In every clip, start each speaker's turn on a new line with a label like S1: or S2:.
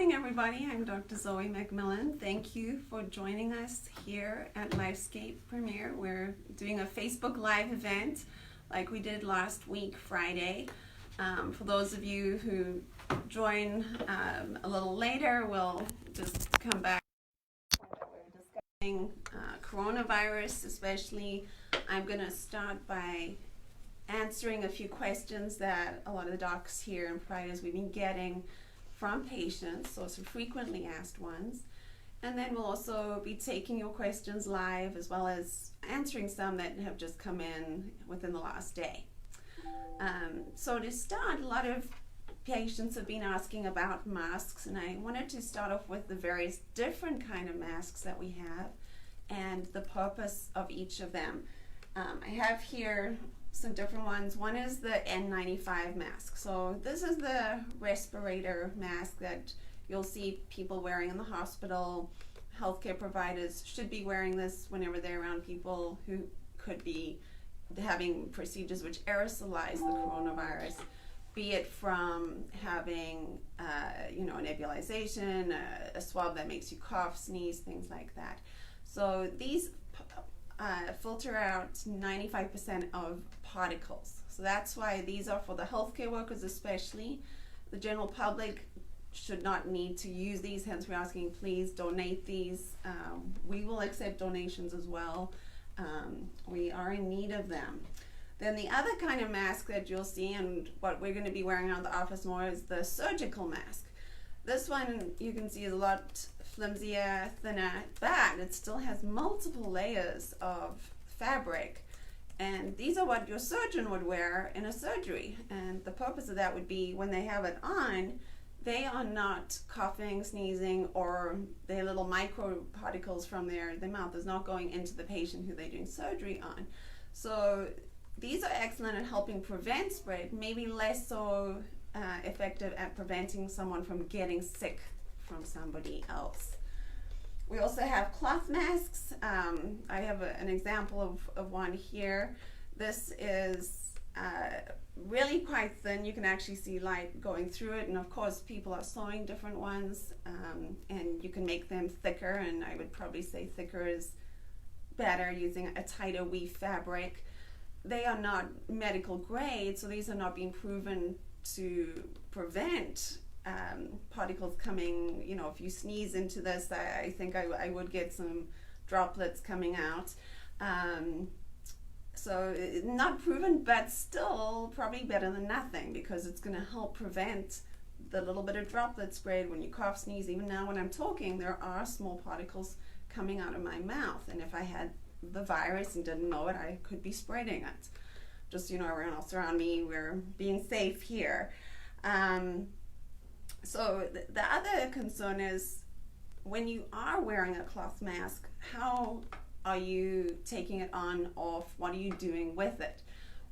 S1: morning, everybody. I'm Dr. Zoe McMillen. Thank you for joining us here at Lifescape Premiere. We're doing a Facebook Live event like we did last week, Friday. For those of you who join a little later, we'll just come back. We're discussing coronavirus, especially. I'm going to start by answering a few questions that a lot of the docs here and providers we've been getting from patients, so some frequently asked ones. And then we'll also be taking your questions live as well as answering some that have just come in within the last day. So to start, a lot of patients have been asking about masks, and I wanted to start off with the various different kind of masks that we have and the purpose of each of them. I have here some different ones. One is the N95 mask. So this is the respirator mask that you'll see people wearing in the hospital. Healthcare providers should be wearing this whenever they're around people who could be having procedures which aerosolize the coronavirus, be it from having a nebulization, a swab that makes you cough, sneeze, things like that. So these filter out 95% of particles. So that's why these are for the healthcare workers especially. The general public should not need to use these, hence we're asking please donate these. We will accept donations as well. We are in need of them. Then the other kind of mask that you'll see and what we're going to be wearing around the office more is the surgical mask. This one you can see is a lot flimsier, thinner, but it still has multiple layers of fabric, and these are what your surgeon would wear in a surgery. And the purpose of that would be when they have it on, they are not coughing, sneezing, or their little micro particles from their mouth is not going into the patient who they're doing surgery on. So these are excellent at helping prevent spread, maybe less so effective at preventing someone from getting sick from somebody else. We also have cloth masks. I have an example of one here. This is really quite thin. You can actually see light going through it, and of course people are sewing different ones, and you can make them thicker, and I would probably say thicker is better using a tighter weave fabric. They are not medical grade, so these are not being proven to prevent particles coming. If you sneeze into this, I think I would get some droplets coming out. So not proven, but still probably better than nothing, because it's going to help prevent the little bit of droplet spread when you cough, sneeze. Even now when I'm talking, there are small particles coming out of my mouth, and if I had the virus and didn't know it, I could be spreading it. Just everyone else around me, we're being safe here. So the other concern is when you are wearing a cloth mask, how are you taking it on, off? What are you doing with it?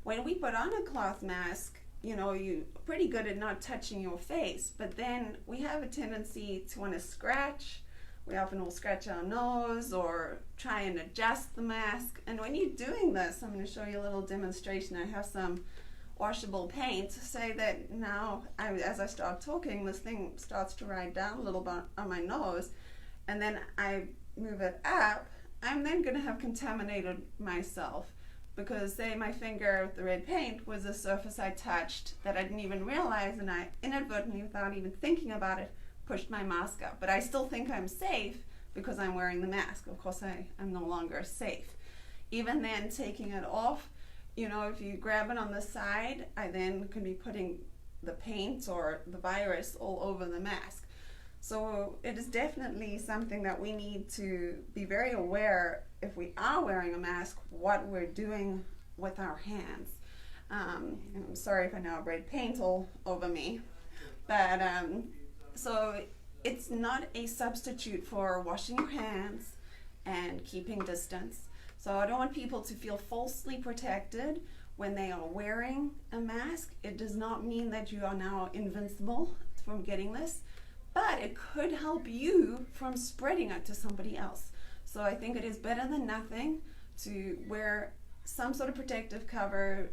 S1: When we put on a cloth mask, you're pretty good at not touching your face, but then we have a tendency to want to scratch. We often will scratch our nose or try and adjust the mask. And when you're doing this, I'm going to show you a little demonstration. I have some washable paint. Say that now, as I start talking, this thing starts to ride down a little bit on my nose, and then I move it up. I'm then going to have contaminated myself, because say my finger with the red paint was a surface I touched that I didn't even realize, and I inadvertently, without even thinking about it, pushed my mask up. But I still think I'm safe because I'm wearing the mask. Of course, I'm no longer safe. Even then, taking it off, if you grab it on the side, I then can be putting the paint or the virus all over the mask. So it is definitely something that we need to be very aware, if we are wearing a mask, what we're doing with our hands. And I'm sorry if I now have red paint all over me, but so it's not a substitute for washing your hands and keeping distance. So I don't want people to feel falsely protected when they are wearing a mask. It does not mean that you are now invincible from getting this, but it could help you from spreading it to somebody else. So I think it is better than nothing to wear some sort of protective cover,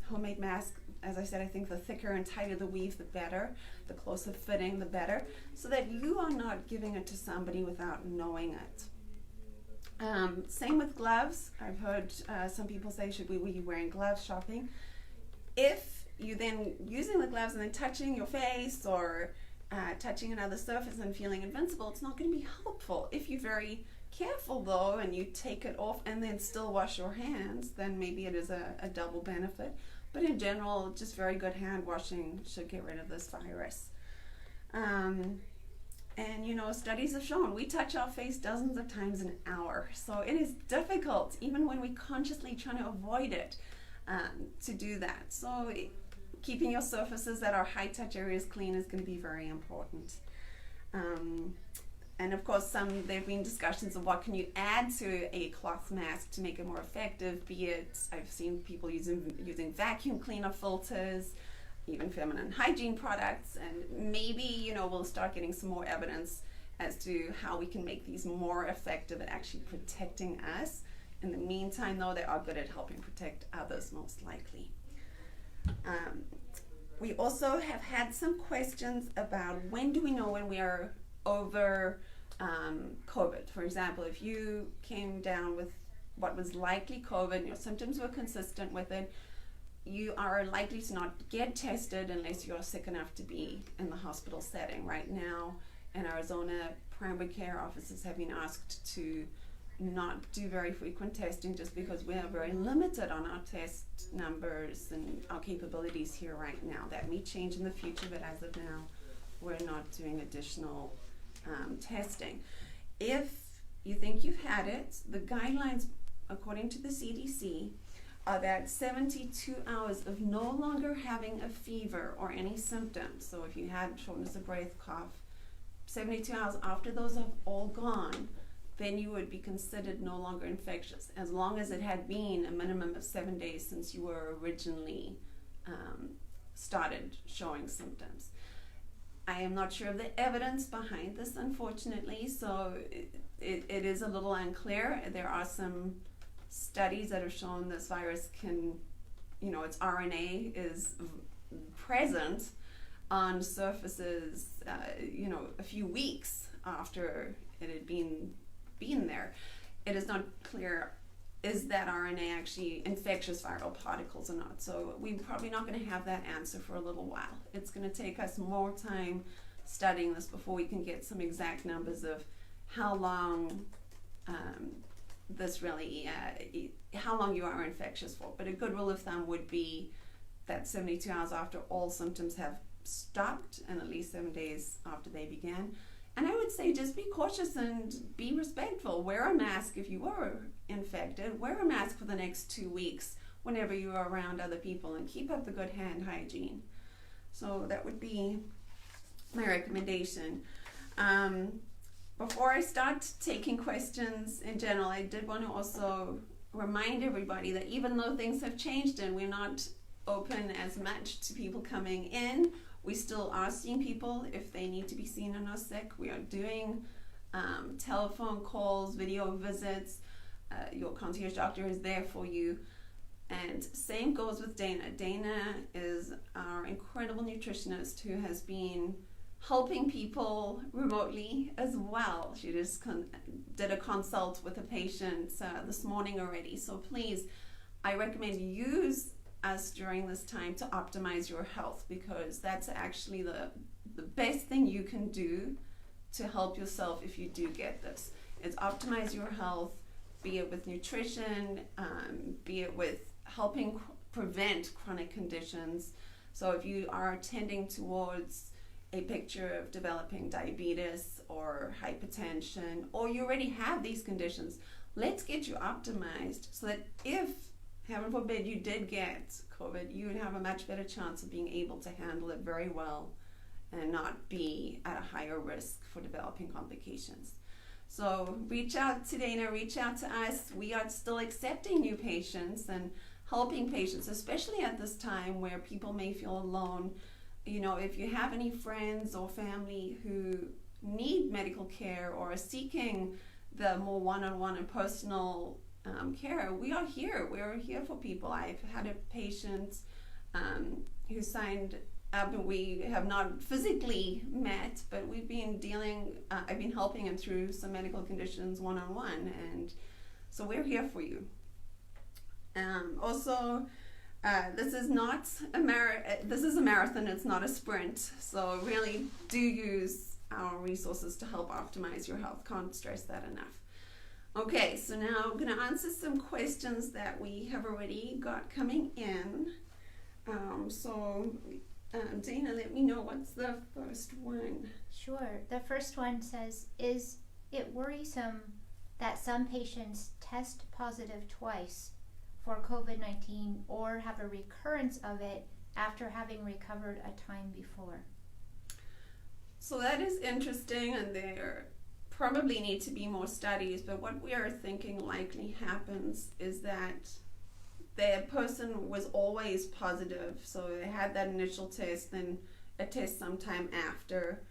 S1: homemade mask As I said, I think the thicker and tighter the weave, the better. The closer fitting, the better. So that you are not giving it to somebody without knowing it. Same with gloves. I've heard some people say, should we be wearing gloves shopping? If you then using the gloves and then touching your face or touching another surface and feeling invincible, it's not going to be helpful. If you're very careful though and you take it off and then still wash your hands, then maybe it is a double benefit. But in general, just very good hand washing should get rid of this virus. And you know, studies have shown we touch our face dozens of times an hour, so it is difficult even when we consciously try to avoid it to do that. So keeping your surfaces that are high touch areas clean is going to be very important. And of course, there have been discussions of what can you add to a cloth mask to make it more effective, be it, I've seen people using vacuum cleaner filters, even feminine hygiene products, and maybe, you know, we'll start getting some more evidence as to how we can make these more effective at actually protecting us. In the meantime, though, they are good at helping protect others, most likely. We also have had some questions about when do we know when we are over COVID. For example, if you came down with what was likely COVID, your symptoms were consistent with it, you are likely to not get tested unless you're sick enough to be in the hospital setting. Right now in Arizona, primary care offices have been asked to not do very frequent testing just because we are very limited on our test numbers and our capabilities here right now. That may change in the future, but as of now, we're not doing additional testing. If you think you've had it, the guidelines, according to the CDC, are that 72 hours of no longer having a fever or any symptoms. So if you had shortness of breath, cough, 72 hours after those have all gone, then you would be considered no longer infectious, as long as it had been a minimum of 7 days since you were originally started showing symptoms. I am not sure of the evidence behind this, unfortunately, so it is a little unclear. There are some studies that have shown this virus can, you know, its RNA is present on surfaces, you know, a few weeks after it had been there. It is not clear, is that RNA actually infectious viral particles or not? So we're probably not going to have that answer for a little while. It's going to take us more time studying this before we can get some exact numbers of how long this really, how long you are infectious for. But a good rule of thumb would be that 72 hours after all symptoms have stopped and at least 7 days after they began. And I would say just be cautious and be respectful. Wear a mask if you were infected. Wear a mask for the next 2 weeks whenever you are around other people, and keep up the good hand hygiene. So that would be my recommendation. Before I start taking questions in general, I did want to also remind everybody that even though things have changed and we're not open as much to people coming in, we still are seeing people if they need to be seen and are sick. We are doing telephone calls, video visits. Your concierge doctor is there for you. And same goes with Dana. Dana is our incredible nutritionist who has been helping people remotely as well. She just did a consult with a patient this morning already. So please, I recommend you use us during this time to optimize your health, because that's actually the best thing you can do to help yourself if you do get this. It's optimize your health, be it with nutrition, be it with helping prevent chronic conditions. So if you are tending towards a picture of developing diabetes or hypertension, or you already have these conditions, let's get you optimized so that if, heaven forbid, you did get COVID, you would have a much better chance of being able to handle it very well and not be at a higher risk for developing complications. So reach out to Dana, reach out to us. We are still accepting new patients and helping patients, especially at this time where people may feel alone. You know, if you have any friends or family who need medical care or are seeking the more one-on-one and personal care, we are here. We're here for people. I've had a patient who signed up, and we have not physically met, but we've been I've been helping him through some medical conditions one-on-one, and so we're here for you. Also, this is a marathon, it's not a sprint, so really do use our resources to help optimize your health. Can't stress that enough. Okay, so now I'm going to answer some questions that we have already got coming in. Dana, let me know, what's the first one?
S2: Sure. The first one says, is it worrisome that some patients test positive twice for COVID-19 or have a recurrence of it after having recovered a time before?
S1: So that is interesting, and there probably need to be more studies, but what we are thinking likely happens is that the person was always positive, so they had that initial test, then a test sometime after,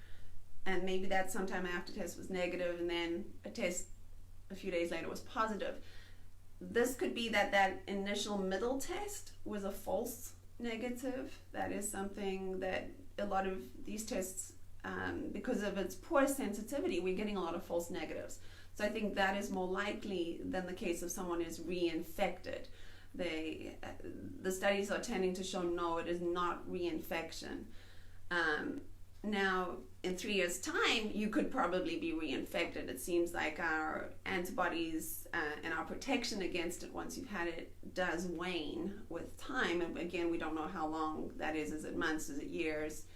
S1: and maybe that sometime after test was negative, and then a test a few days later was positive. This could be that initial middle test was a false negative. That is something that a lot of these tests, because of its poor sensitivity, we're getting a lot of false negatives. So I think that is more likely than the case of someone is reinfected. The studies are tending to show no, it is not reinfection. Now, in 3 years' time, you could probably be reinfected. It seems like our antibodies and our protection against it, once you've had it, does wane with time. And again, we don't know how long that is. Is it months? Is it years?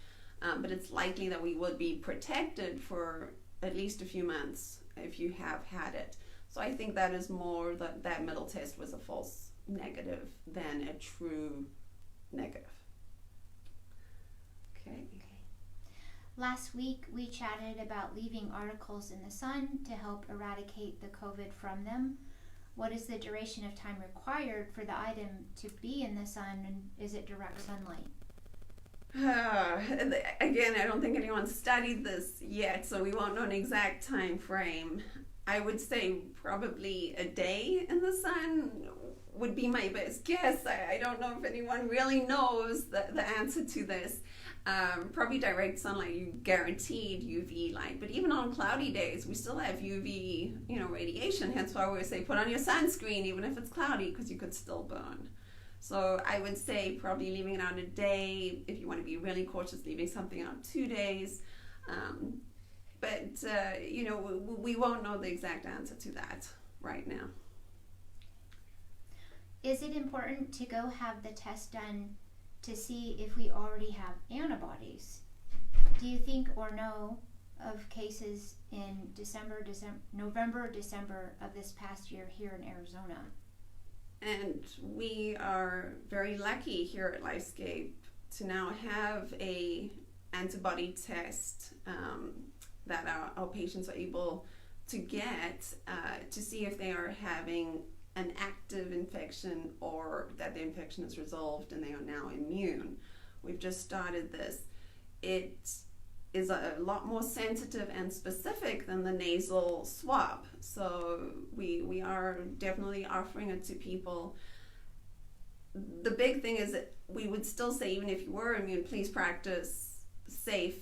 S1: But it's likely that we would be protected for at least a few months if you have had it. So I think that is more that middle test was a false negative than a true negative. Okay.
S2: Last week we chatted about leaving articles in the sun to help eradicate the COVID from them. What is the duration of time required for the item to be in the sun, and is it direct sunlight?
S1: Again, I don't think anyone's studied this yet, so we won't know an exact time frame. I would say probably a day in the sun would be my best guess. I don't know if anyone really knows the answer to this. Probably direct sunlight, you guaranteed UV light, but even on cloudy days we still have UV radiation, hence why we say put on your sunscreen even if it's cloudy, because you could still burn. So I would say probably leaving it out a day. If you want to be really cautious, leaving something out 2 days. But we won't know the exact answer to that right now.
S2: Is it important to go have the test done to see if we already have antibodies? Do you think or know of cases in November, December of this past year here in Arizona?
S1: And we are very lucky here at LifeScape to now have a antibody test that our patients are able to get to see if they are having an active infection or that the infection is resolved and they are now immune. We've just started this. It is a lot more sensitive and specific than the nasal swab. So we are definitely offering it to people. The big thing is that we would still say, even if you were immune, please practice safe,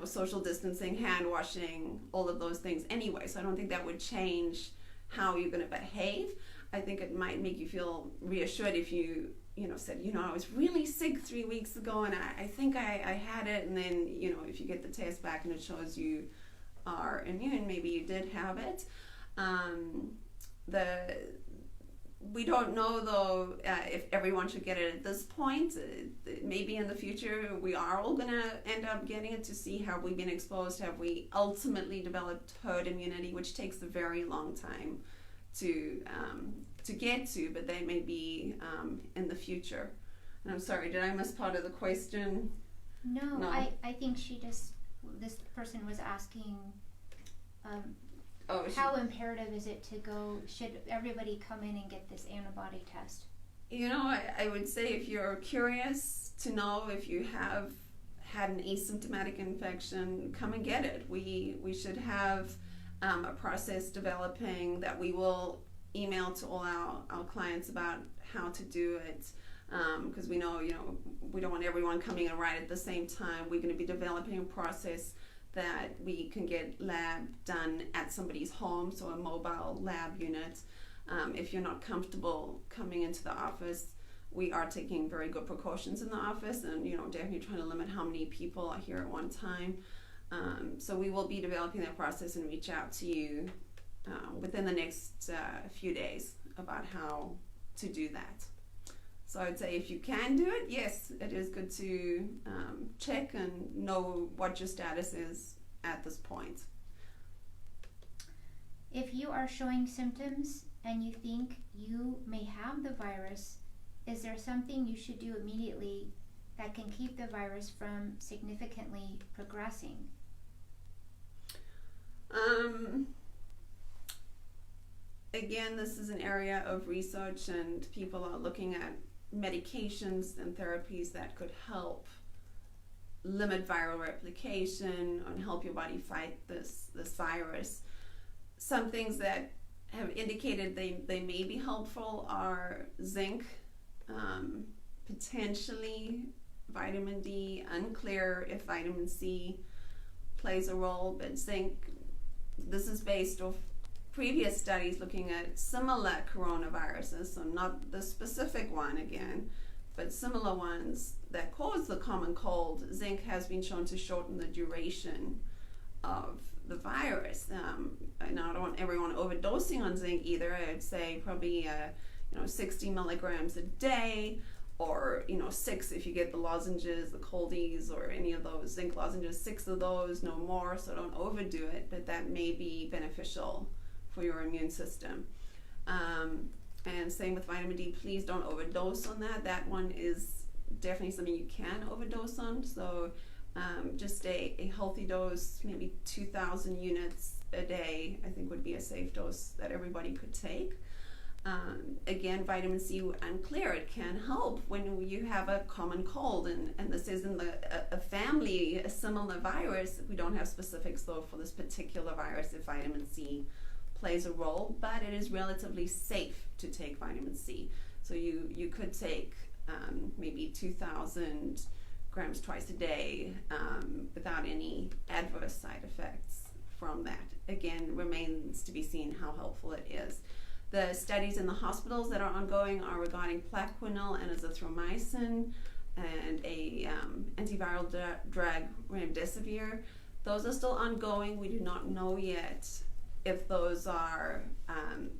S1: social distancing, hand washing, all of those things anyway. So I don't think that would change how you're going to behave. I think it might make you feel reassured if you said, I was really sick 3 weeks ago and I think I had it, and then, if you get the test back and it shows you are immune, maybe you did have it. We don't know, though, if everyone should get it at this point. Maybe in the future we are all going to end up getting it to see have we been exposed, have we ultimately developed herd immunity, which takes a very long time to get to, but that may be in the future. And I'm sorry, did I miss part of the question?
S2: No. I think this person was asking how imperative is it to go, should everybody come in and get this antibody test?
S1: I would say if you're curious to know if you have had an asymptomatic infection, come and get it. We should have a process developing that we will email to all our clients about how to do it. because we know, we don't want everyone coming in right at the same time. We're going to be developing a process that we can get lab done at somebody's home, so a mobile lab unit. If you're not comfortable coming into the office, we are taking very good precautions in the office, and definitely trying to limit how many people are here at one time. So we will be developing that process and reach out to you within the next few days about how to do that. So I would say if you can do it, yes, it is good to check and know what your status is at this point.
S2: If you are showing symptoms and you think you may have the virus, is there something you should do immediately that can keep the virus from significantly progressing?
S1: Again, this is an area of research, and people are looking at medications and therapies that could help limit viral replication and help your body fight this virus. Some things that have indicated they may be helpful are zinc, potentially vitamin D, unclear if vitamin C plays a role, but zinc, this is based off previous studies looking at similar coronaviruses, so not the specific one again, but similar ones that cause the common cold. Zinc has been shown to shorten the duration of the virus. Now, I don't want everyone overdosing on zinc either. I'd say probably 60 milligrams a day, or 6 if you get the lozenges, the coldies, or any of those zinc lozenges, 6 of those, no more. So don't overdo it, but that may be beneficial for your immune system. And same with vitamin D, please don't overdose on that. That one is definitely something you can overdose on. So just a healthy dose, maybe 2,000 units a day, I think would be a safe dose that everybody could take. Again, vitamin C, unclear, it can help when you have a common cold, and this isn't a family, a similar virus. We don't have specifics though for this particular virus if vitamin C plays a role, but it is relatively safe to take vitamin C. So you could take maybe 2,000 grams twice a day without any adverse side effects from that. Again, remains to be seen how helpful it is. The studies in the hospitals that are ongoing are regarding Plaquenil and azithromycin and a antiviral drug, remdesivir. Those are still ongoing. We do not know yet if those are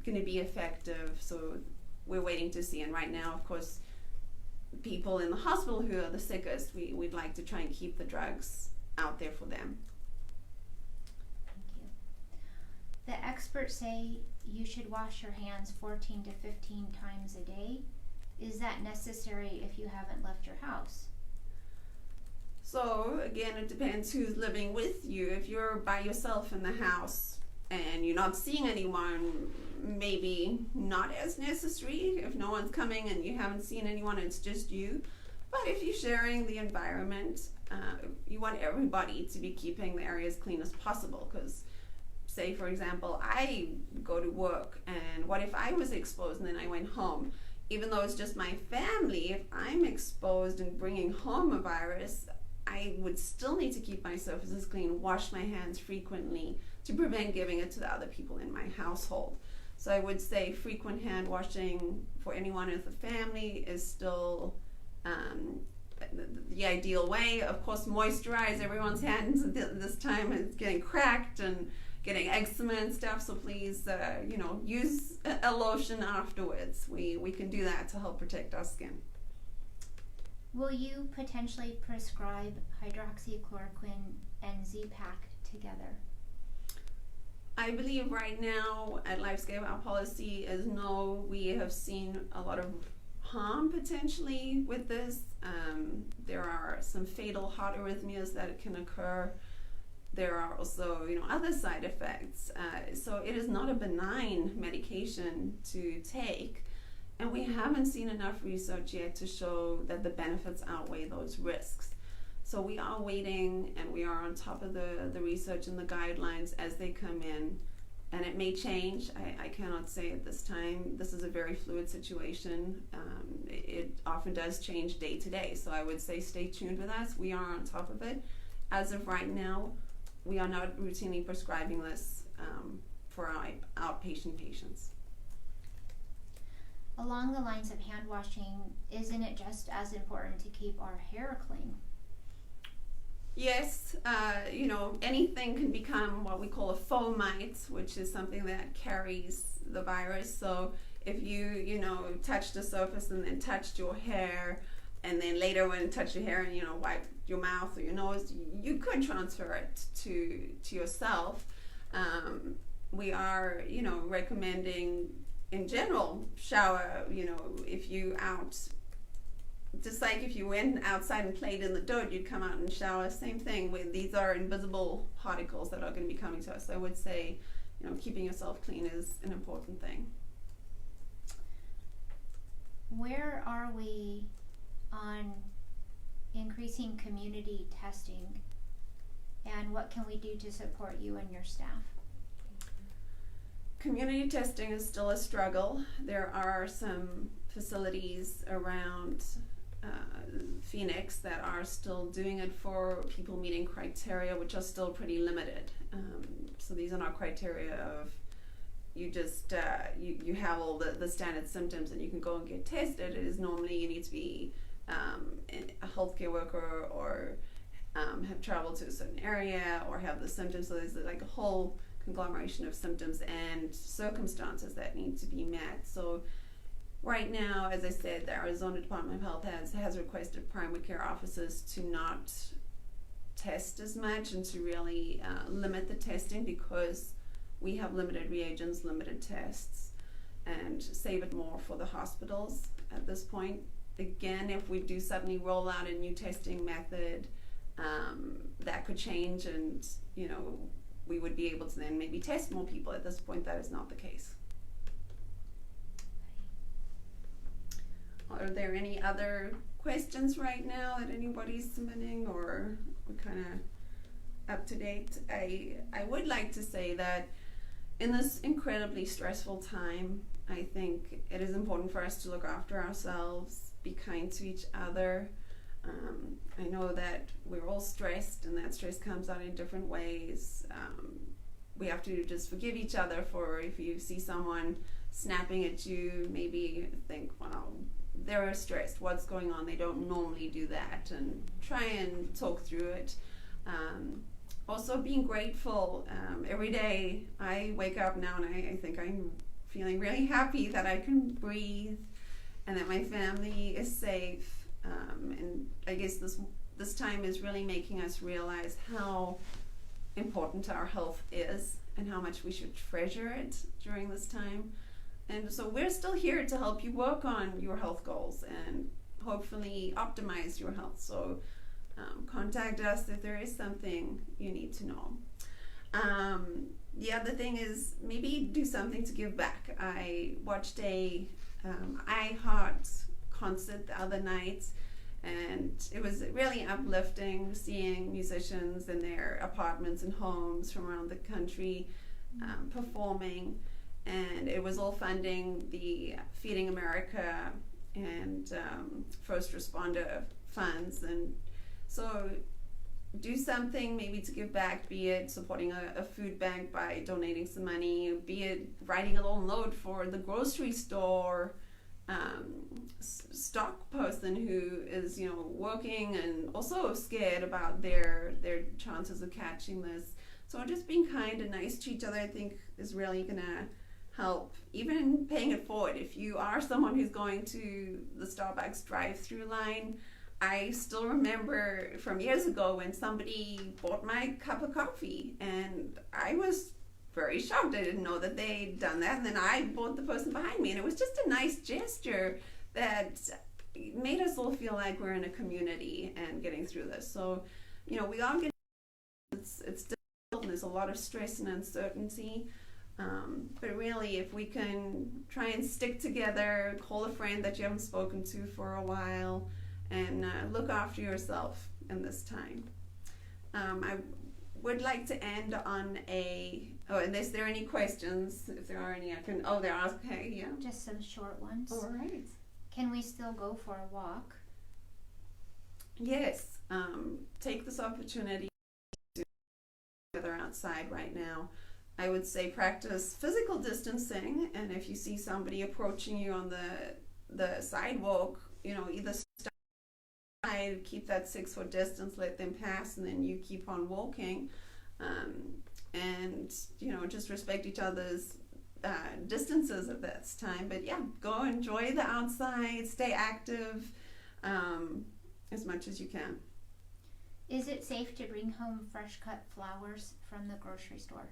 S1: going to be effective, so we're waiting to see. And right now, of course, people in the hospital who are the sickest, we'd like to try and keep the drugs out there for them.
S2: Thank you. The experts say you should wash your hands 14 to 15 times a day. Is that necessary if you haven't left your house?
S1: So again, it depends who's living with you. If you're by yourself in the house and you're not seeing anyone, maybe not as necessary. If no one's coming and you haven't seen anyone, it's just you. But if you're sharing the environment, you want everybody to be keeping the area as clean as possible, because say, for example, I go to work, and what if I was exposed and then I went home? Even though it's just my family, if I'm exposed and bringing home a virus, I would still need to keep my surfaces clean, wash my hands frequently to prevent giving it to the other people in my household. So I would say frequent hand washing for anyone in the family is still the ideal way. Of course, moisturize everyone's hands this time. It's getting cracked and getting eczema and stuff, so please use a lotion afterwards. We can do that to help protect our skin.
S2: Will you potentially prescribe hydroxychloroquine and Z-Pak together?
S1: I believe right now at LifeScape our policy is no. We have seen a lot of harm potentially with this. There are some fatal heart arrhythmias that can occur. There are also other side effects. So it is not a benign medication to take. And we haven't seen enough research yet to show that the benefits outweigh those risks. So we are waiting, and we are on top of the research and the guidelines as they come in. and it may change. I cannot say at this time. This is a very fluid situation. It often does change day to day. So I would say stay tuned with us. We are on top of it. As of right now, we are not routinely prescribing this for our outpatient patients.
S2: Along the lines of hand washing, isn't it just as important to keep our hair clean?
S1: Yes, anything can become what we call a fomite, which is something that carries the virus. So if you touch the surface and then touched your hair, and then later when you touch your hair and wipe your mouth or your nose, you could transfer it to yourself. We are recommending in general shower. If you out. Just like if you went outside and played in the dirt, you'd come out and shower. Same thing with these are invisible particles that are going to be coming to us. So I would say, keeping yourself clean is an important thing.
S2: Where are we on increasing community testing, and what can we do to support you and your staff?
S1: Community testing is still a struggle. There are some facilities around Phoenix that are still doing it for people meeting criteria, which are still pretty limited. So these are not criteria of you just you have all the standard symptoms and you can go and get tested. It is normally you need to be a healthcare worker or have traveled to a certain area or have the symptoms. So there's like a whole conglomeration of symptoms and circumstances that need to be met. So right now, as I said, the Arizona Department of Health has requested primary care offices to not test as much and to really limit the testing because we have limited reagents, limited tests, and save it more for the hospitals at this point. Again, if we do suddenly roll out a new testing method, that could change and, we would be able to then maybe test more people. At this point, that is not the case. Are there any other questions right now that anybody's submitting, or we're kind of up to date? I would like to say that in this incredibly stressful time, I think it is important for us to look after ourselves, be kind to each other. I know that we're all stressed and that stress comes out in different ways. We have to just forgive each other for if you see someone snapping at you, maybe think, wow, they're stressed, what's going on? They don't normally do that, and try and talk through it. Also being grateful. Every day I wake up now and I think I'm feeling really happy that I can breathe and that my family is safe. And I guess this time is really making us realize how important our health is and how much we should treasure it during this time. And so we're still here to help you work on your health goals and hopefully optimize your health. So contact us if there is something you need to know. The other thing is maybe do something to give back. I watched a iHeart concert the other night, and it was really uplifting seeing musicians in their apartments and homes from around the country performing, and it was all funding the Feeding America and first responder funds. And so do something maybe to give back, be it supporting a food bank by donating some money, be it writing a little note for the grocery store stock person who is working and also scared about their chances of catching this. So just being kind and nice to each other, I think, is really gonna help. Even paying it forward. If you are someone who's going to the Starbucks drive-through line, I still remember from years ago when somebody bought my cup of coffee and I was very shocked. I didn't know that they'd done that, and then I bought the person behind me, and it was just a nice gesture that made us all feel like we're in a community and getting through this. So, we all get it's difficult and there's a lot of stress and uncertainty, but really if we can try and stick together, call a friend that you haven't spoken to for a while, and look after yourself in this time. would like to end on unless there are any questions. If there are any, I can, there are, okay, yeah.
S2: Just some short ones.
S1: All right.
S2: Can we still go for a walk?
S1: Yes, take this opportunity to gather outside right now. I would say practice physical distancing, and if you see somebody approaching you on the sidewalk, either stop, keep that 6-foot distance, let them pass, and then you keep on walking, and just respect each other's distances at this time. But yeah, go enjoy the outside, stay active as much as you can.
S2: Is it safe to bring home fresh cut flowers from the grocery store?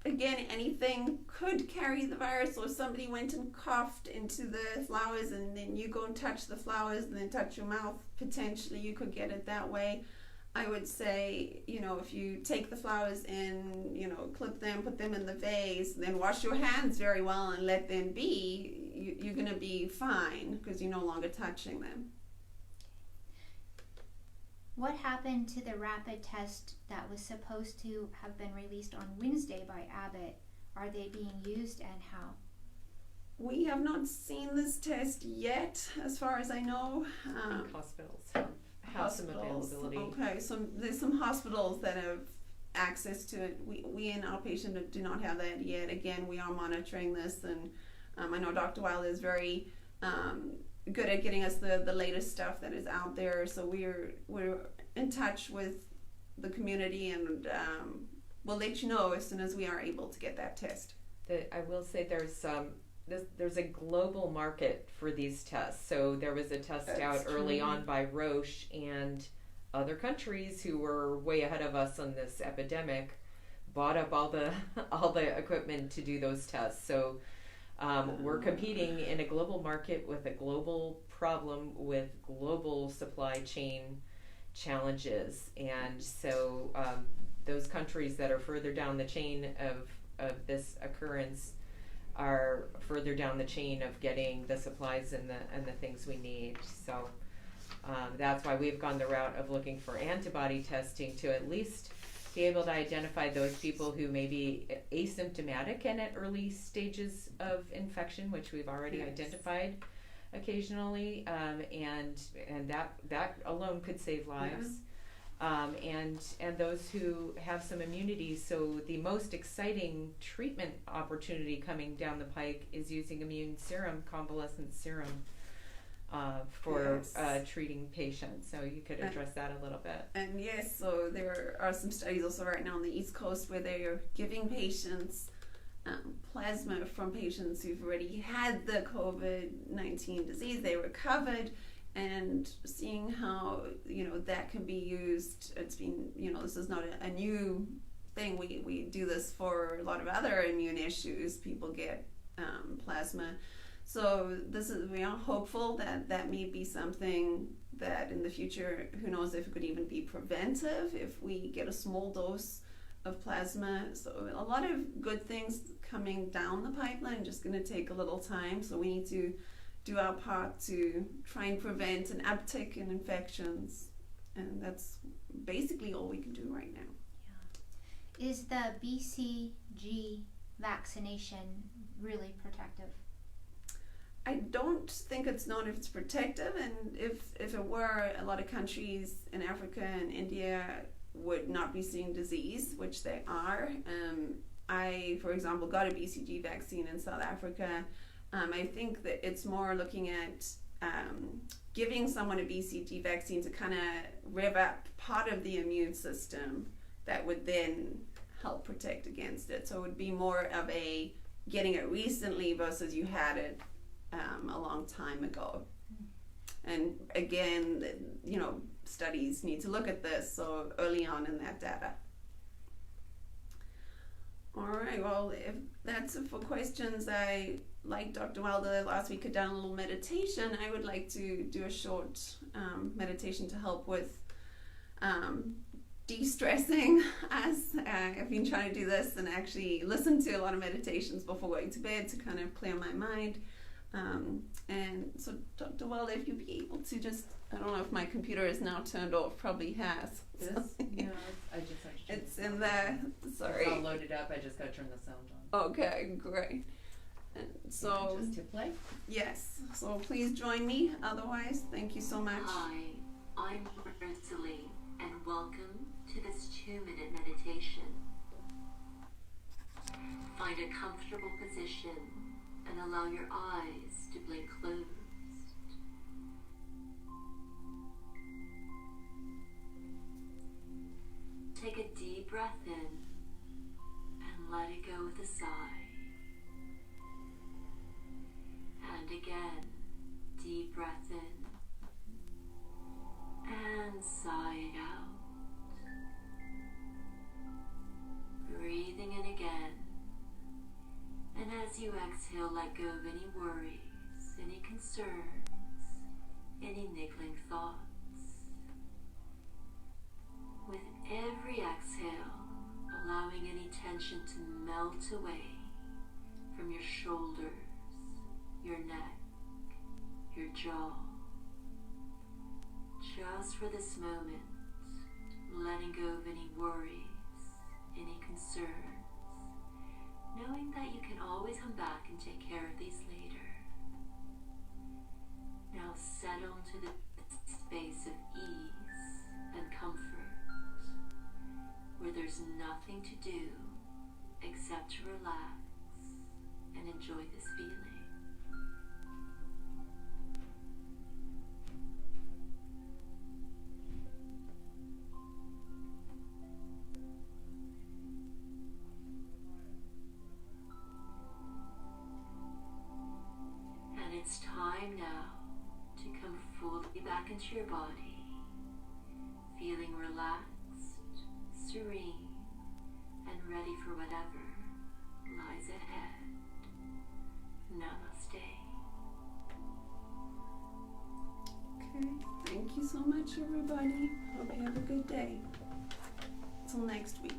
S1: Again, anything could carry the virus, or somebody went and coughed into the flowers and then you go and touch the flowers and then touch your mouth, potentially you could get it that way. I would say, if you take the flowers in, clip them, put them in the vase, then wash your hands very well and let them be, you're going to be fine because you're no longer touching them.
S2: What happened to the rapid test that was supposed to have been released on Wednesday by Abbott? Are they being used, and how?
S1: We have not seen this test yet, as far as I know.
S3: I think hospitals have some availability.
S1: Okay, so there's some hospitals that have access to it. We in outpatient do not have that yet. Again, we are monitoring this, and I know Dr. Wilder is very good at getting us the latest stuff that is out there. So we're in touch with the community, and we'll let you know as soon as we are able to get that test.
S3: I will say there's a global market for these tests. So there was a test out early on by Roche, and other countries who were way ahead of us on this epidemic bought up all the equipment to do those tests. So we're competing in a global market with a global problem with global supply chain challenges, and so those countries that are further down the chain of this occurrence are further down the chain of getting the supplies and the things we need. So that's why we've gone the route of looking for antibody testing to at least be able to identify those people who may be asymptomatic and at early stages of infection, which we've already identified occasionally, and that alone could save lives. And those who have some immunity. So the most exciting treatment opportunity coming down the pike is using immune serum, convalescent serum, for treating patients. So you could address that a little bit.
S1: And yes, so there are some studies also right now on the East Coast where they are giving patients plasma from patients who've already had the COVID-19 disease. They recovered, and seeing how that can be used. It's been this is not a new thing. We do this for a lot of other immune issues. People get plasma. So we are hopeful that may be something that in the future, who knows if it could even be preventive if we get a small dose of plasma. So a lot of good things coming down the pipeline, just going to take a little time. So we need to do our part to try and prevent an uptick in infections, and that's basically all we can do right now.
S2: Yeah. Is the BCG vaccination really protective?
S1: I don't think it's known if it's protective, and if it were, a lot of countries in Africa and India would not be seeing disease, which they are. I, for example, got a BCG vaccine in South Africa. I think that it's more looking at giving someone a BCG vaccine to kind of rev up part of the immune system that would then help protect against it. So it would be more of a getting it recently versus you had it a long time ago. And again, studies need to look at this so early on in that data. All right, well, if that's it for questions, I, like Dr. Wilder last week, had done a little meditation. I would like to do a short meditation to help with de-stressing us. I've been trying to do this and actually listen to a lot of meditations before going to bed to kind of clear my mind. And so, Dr. Wilder, if you'd be able to just I don't know if my computer is now turned off. Probably has.
S4: This? Yeah, I just have to turn
S1: It's
S4: the
S1: in
S4: sound
S1: there.
S4: on.
S1: Sorry.
S4: It's all loaded up. I just got to turn the sound on.
S1: Okay, great. And so,
S4: Just to play.
S1: yes. So please join me. Otherwise, thank you so much.
S5: Hi, I'm Rosalie, and welcome to this 2-minute meditation. Find a comfortable position and allow your eyes to blink closed. Take a deep breath in and let it go with a sigh. And again, deep breath in and sigh it out. Breathing in again. And as you exhale, let go of any worries, any concerns, any niggling thoughts. With every exhale, allowing any tension to melt away from your shoulders, your neck, your jaw. Just for this moment, letting go of any worries, any concerns, knowing that you can always come back and take care of these later. Now settle into the space of ease and comfort, where there's nothing to do except to relax and enjoy this feeling. And it's time now to come fully back into your body, feeling relaxed, serene, and ready for whatever lies ahead. Namaste.
S1: Okay. Thank you so much, everybody. Hope you have a good day. Till next week.